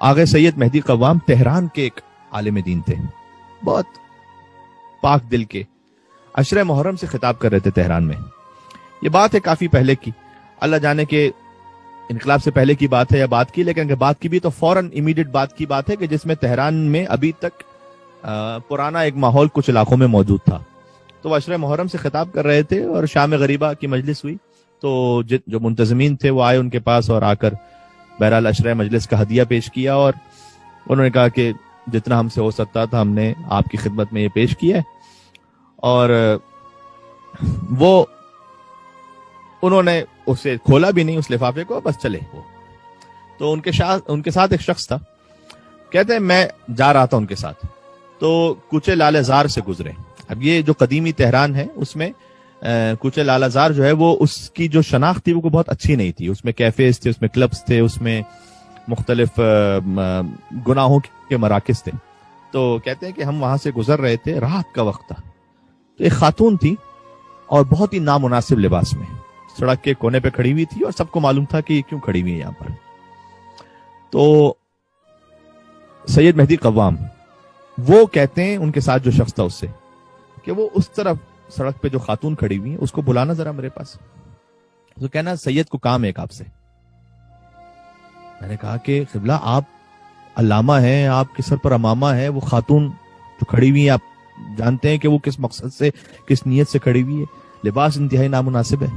آغا سید مہدی قوام تہران کے ایک عالم دین تھے، بہت پاک دل کے، عشرہ محرم سے خطاب کر رہے تھے تہران میں. یہ بات ہے کافی پہلے کی، اللہ جانے کہ انقلاب سے پہلے کی بات ہے یا بات کی، لیکن اگر بات کی بھی تو فوراً امیڈیٹ بات کی بات ہے کہ جس میں تہران میں ابھی تک پرانا ایک ماحول کچھ علاقوں میں موجود تھا. تو وہ عشرہ محرم سے خطاب کر رہے تھے اور شام غریبہ کی مجلس ہوئی، تو جو منتظمین تھے وہ آئے ان کے پاس اور آ کر بہرحال عشرہ مجلس کا ہدیہ پیش کیا، اور انہوں نے کہا کہ جتنا ہم سے ہو سکتا تھا ہم نے آپ کی خدمت میں یہ پیش کیا ہے. اور وہ انہوں نے اسے کھولا بھی نہیں اس لفافے کو، بس چلے وہ. تو ان کے ساتھ ایک شخص تھا، کہتے ہیں میں جا رہا تھا ان کے ساتھ، تو کوچے لالہ زار سے گزرے. اب یہ جو قدیمی تہران ہے اس میں کوچے لالہ زار جو ہے وہ اس کی جو شناخت تھی وہ بہت اچھی نہیں تھی. اس میں کیفیز تھے، اس میں کلبز تھے، اس میں مختلف گناہوں کے مراکز تھے. تو کہتے ہیں کہ ہم وہاں سے گزر رہے تھے، رات کا وقت تھا، تو ایک خاتون تھی اور بہت ہی نامناسب لباس میں سڑک کے کونے پہ کھڑی ہوئی تھی، اور سب کو معلوم تھا کہ یہ کیوں کھڑی ہوئی ہے یہاں پر. تو سید مہدی قوام وہ کہتے ہیں ان کے ساتھ جو شخص تھا اس سے کہ وہ اس طرف سڑک پہ جو خاتون کھڑی ہوئی ہے اس کو بلانا ذرا میرے پاس. تو کہنا سید کو کام ہے ایک آپ سے. میں نے کہا کہ قبلہ آپ علامہ ہیں، آپ کے سر پر امامہ ہے، وہ خاتون جو کھڑی ہوئی ہے آپ جانتے ہیں کہ وہ کس مقصد سے کس نیت سے کھڑی ہوئی ہے، لباس انتہائی نامناسب ہے.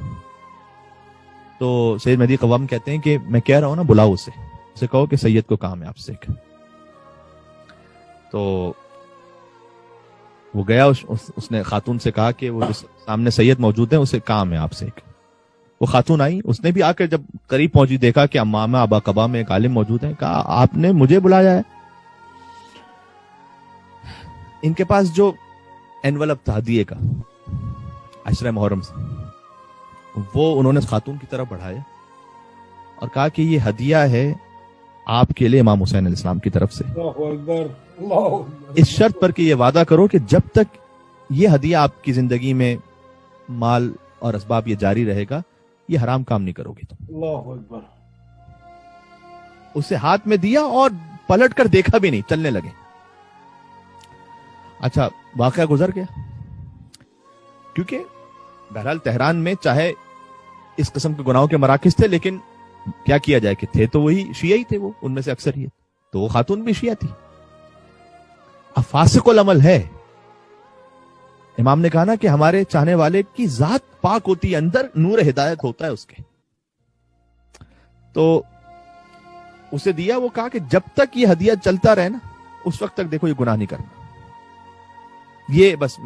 تو سید مہدی قوام کہتے ہیں کہ میں کہہ رہا ہوں نا بلاؤ اسے کہو کہ سید کو کام ہے آپ سے. تو وہ گیا، اس نے خاتون سے کہا کہ وہ سامنے سید موجود ہے، اسے کام ہے آپ سے. وہ خاتون آئی، اس نے بھی آ کر جب قریب پہنچی دیکھا کہ امامہ ابا قبا میں ایک عالم موجود ہے، کہا آپ نے مجھے بلایا ہے. ان کے پاس جو انویلپ تھا ہدیے کا عشرہ محرم سے، وہ انہوں نے خاتون کی طرف بڑھایا اور کہا کہ یہ ہدیہ ہے آپ کے لیے امام حسین علیہ السلام کی طرف سے. اس شرط پر کہ یہ وعدہ کرو کہ جب تک یہ ہدیہ آپ کی زندگی میں مال اور اسباب یہ جاری رہے گا یہ حرام کام نہیں کرو گے تم. اللہ اکبر. اسے ہاتھ میں دیا اور پلٹ کر دیکھا بھی نہیں، چلنے لگے. اچھا واقعہ گزر گیا، کیونکہ بہرحال تہران میں چاہے اس قسم کے گناہوں کے مراکز تھے، لیکن کیا کیا جائے کہ تھے تو وہی شیعہ ہی تھے، وہ ان میں سے اکثریت. تو وہ خاتون بھی شیعہ تھی. اب فاسق العمل ہے. امام نے کہا نا کہ ہمارے چاہنے والے کی ذات پاک ہوتی ہے، اندر نور ہدایت ہوتا ہے اس کے. تو اسے دیا، وہ کہا کہ جب تک یہ ہدیہ چلتا رہے نا اس وقت تک دیکھو یہ گناہ نہیں کرنا، یہ بس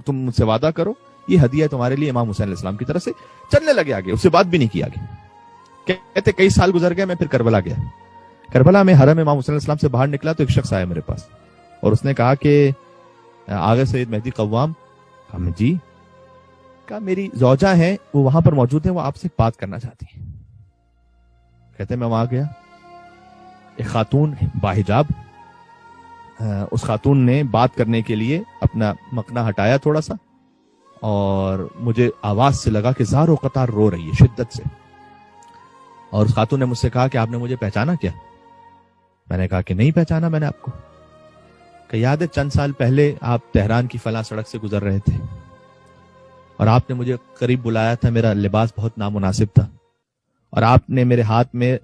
تم مجھ سے وعدہ کرو یہ ہدیہ تمہارے لیے امام حسین علیہ السلام کی طرف سے. چلنے لگے آگے، اس سے بات بھی نہیں کی آگے. کہتے کئی سال گزر گئے، میں پھر کربلا گیا. کربلا میں حرم امام حسین علیہ السلام سے باہر نکلا تو ایک شخص آیا میرے پاس اور اس نے کہا کہ آغا سید مہدی قوام. کہا جی. کہا میری زوجہ ہیں وہ وہاں پر موجود ہیں، وہ آپ سے بات کرنا چاہتی ہیں. کہتے میں وہاں گیا، ایک خاتون باحجاب، اس خاتون نے بات کرنے کے لیے اپنا مقنا ہٹایا تھوڑا سا، اور مجھے آواز سے لگا کہ زار و قطار رو رہی ہے شدت سے. اور اس خاتون نے مجھ سے کہا کہ آپ نے مجھے پہچانا کیا؟ میں نے کہا کہ نہیں پہچانا میں نے آپ کو. کہ یاد ہے چند سال پہلے آپ تہران کی فلاں سڑک سے گزر رہے تھے اور آپ نے مجھے قریب بلایا تھا، میرا لباس بہت نامناسب تھا، اور آپ نے میرے ہاتھ میں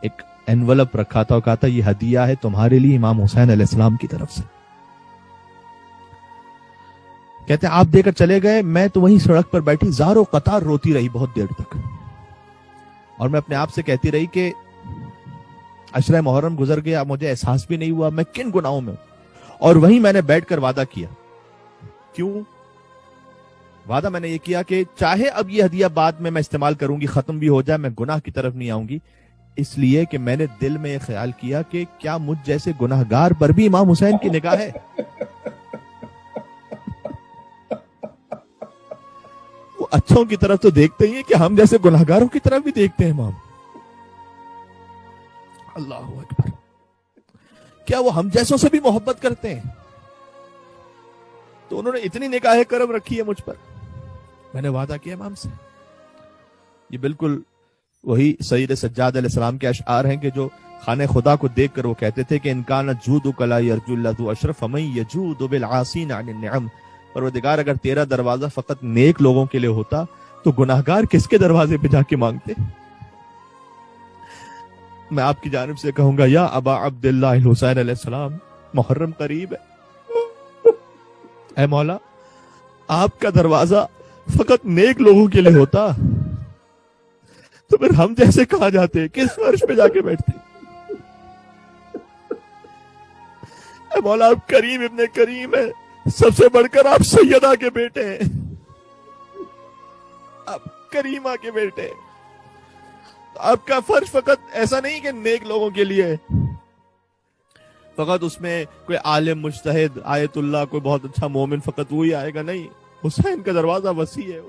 ایک انویلپ رکھا تھا اور کہا تھا یہ ہدیہ ہے تمہارے لیے امام حسین علیہ السلام کی طرف سے. کہتے ہیں آپ دے کر چلے گئے، میں تو وہیں سڑک پر بیٹھی زار و قطار روتی رہی بہت دیر تک، اور میں اپنے آپ سے کہتی رہی کہ عشرہ محرم گزر گیا، مجھے احساس بھی نہیں ہوا میں کن گناہوں میں ہوں. اور وہیں میں نے بیٹھ کر وعدہ کیا. کیوں وعدہ میں نے یہ کیا کہ چاہے اب یہ ہدیہ بعد میں استعمال کروں گی، ختم بھی ہو جائے، میں گناہ کی طرف نہیں آؤں گی، اس لیے کہ میں نے دل میں یہ خیال کیا کہ کیا مجھ جیسے گناہگار پر بھی امام حسین کی نگاہ ہے. وہ اچھوں کی طرف تو دیکھتے ہی ہیں کہ ہم جیسے گناہگاروں کی طرف بھی دیکھتے ہیں امام. اللہ اکبر. کیا وہ ہم جیسوں سے بھی محبت کرتے ہیں؟ تو انہوں نے اتنی نگاہ کرم رکھی ہے مجھ پر. میں نے وعدہ کیا امام سے. یہ بالکل وہی سید سجاد علیہ السلام کے اشعار ہیں کہ جو خانہ خدا کو دیکھ کر وہ کہتے تھے کہ انکان جودک لا یرجو الا ذو اشرف فمن یجود بالعاصین عن النعم، پروردگار اگر تیرا دروازہ فقط نیک لوگوں کے لیے ہوتا تو گناہگار کس کے دروازے پہ جا کے مانگتے؟ میں آپ کی جانب سے کہوں گا یا ابا عبداللہ الحسین علیہ السلام، محرم قریب ہے، اے مولا آپ کا دروازہ فقط نیک لوگوں کے لیے ہوتا تو پھر ہم جیسے کہاں جاتے، کس فرش پہ جا کے بیٹھتے؟ اے مولا آپ کریم ابن کریم ہے، سب سے بڑھ کر آپ سیدہ کے بیٹے ہیں، آپ کریمہ کے بیٹے ہیں، آپ کا فرش فقط ایسا نہیں کہ نیک لوگوں کے لیے فقط اس میں کوئی عالم مجتہد آیت اللہ کوئی بہت اچھا مومن فقط وہی آئے گا، نہیں، حسین کا دروازہ وسیع ہے۔